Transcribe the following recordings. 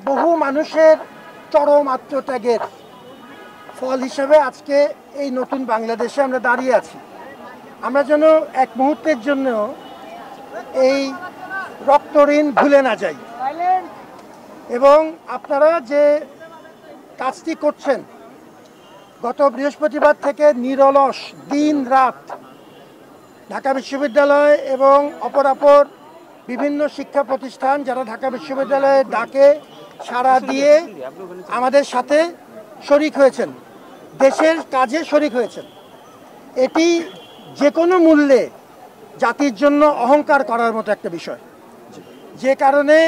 বহু মানুষের চরম আত্মত্যাগের ফল হিসেবে আজকে এই নতুন বাংলাদেশে আমরা দাঁড়িয়ে আছি। আমরা যেন এক মুহূর্তের জন্য এই রক্তঋণ ভুলে না যাই এবং আপনারা যে কাজটি করছেন গত বৃহস্পতিবার থেকে নিরলস দিন রাত ঢাকা বিশ্ববিদ্যালয় এবং অপরাপর বিভিন্ন শিক্ষা প্রতিষ্ঠান যারা ঢাকা বিশ্ববিদ্যালয়ের ডাকে সাড়া দিয়ে আমাদের সাথে শরিক হয়েছেন, দেশের কাজে শরিক হয়েছেন, এটি যে কোনো মূল্যে জাতির জন্য অহংকার করার মতো একটা বিষয়। যে কারণে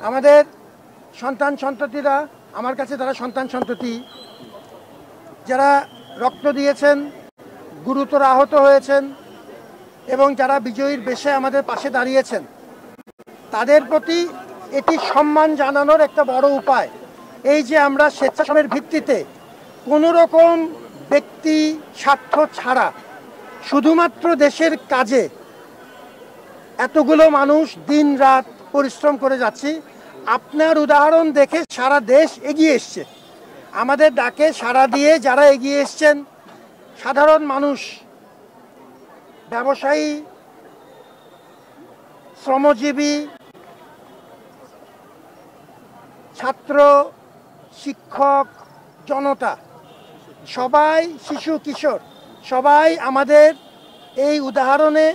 আমাদের সন্তান সন্ততিরা, আমার কাছে তারা সন্তান সন্ততি, যারা রক্ত দিয়েছেন, গুরুতর আহত হয়েছেন এবং যারা বিজয়ীর বেশে আমাদের পাশে দাঁড়িয়েছেন, তাদের প্রতি এটি সম্মান জানানোর একটা বড় উপায়। এই যে আমরা স্বেচ্ছাসেবকের ভিত্তিতে কোনো রকম ব্যক্তি স্বার্থ ছাড়া শুধুমাত্র দেশের কাজে এতগুলো মানুষ দিন রাত পরিশ্রম করে যাচ্ছি। আপনার উদাহরণ দেখে সারা দেশ এগিয়ে এসছে। আমাদের ডাকে সাড়া দিয়ে যারা এগিয়ে এসছেন, সাধারণ মানুষ, ব্যবসায়ী, শ্রমজীবী, ছাত্র, শিক্ষক, জনতা, সবাই, শিশু কিশোর, সবাই আমাদের এই উদাহরণে,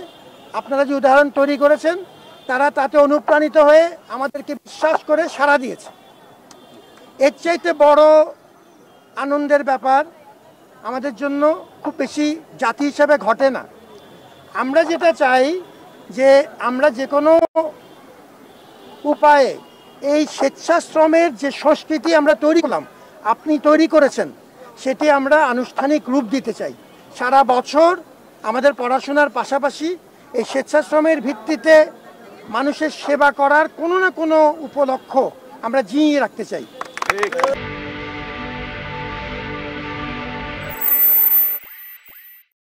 আপনারা যে উদাহরণ তৈরি করেছেন, তারা তাতে অনুপ্রাণিত হয়ে আমাদেরকে বিশ্বাস করে সাড়া দিয়েছে। এর চাইতে বড় আনন্দের ব্যাপার আমাদের জন্য খুব বেশি জাতি হিসেবে ঘটে না। আমরা যেটা চাই যে আমরা যে কোনো উপায়ে এই স্বেচ্ছাশ্রমের যে সংস্কৃতি আমরা তৈরি করলাম, আপনি তৈরি করেছেন, সেটি আমরা আনুষ্ঠানিক রূপ দিতে চাই। সারা বছর আমাদের পড়াশোনার পাশাপাশি এই স্বেচ্ছাশ্রমের ভিত্তিতে মানুষের সেবা করার কোনো না কোনো উপলক্ষ্য আমরা জিইয়ে রাখতে চাই।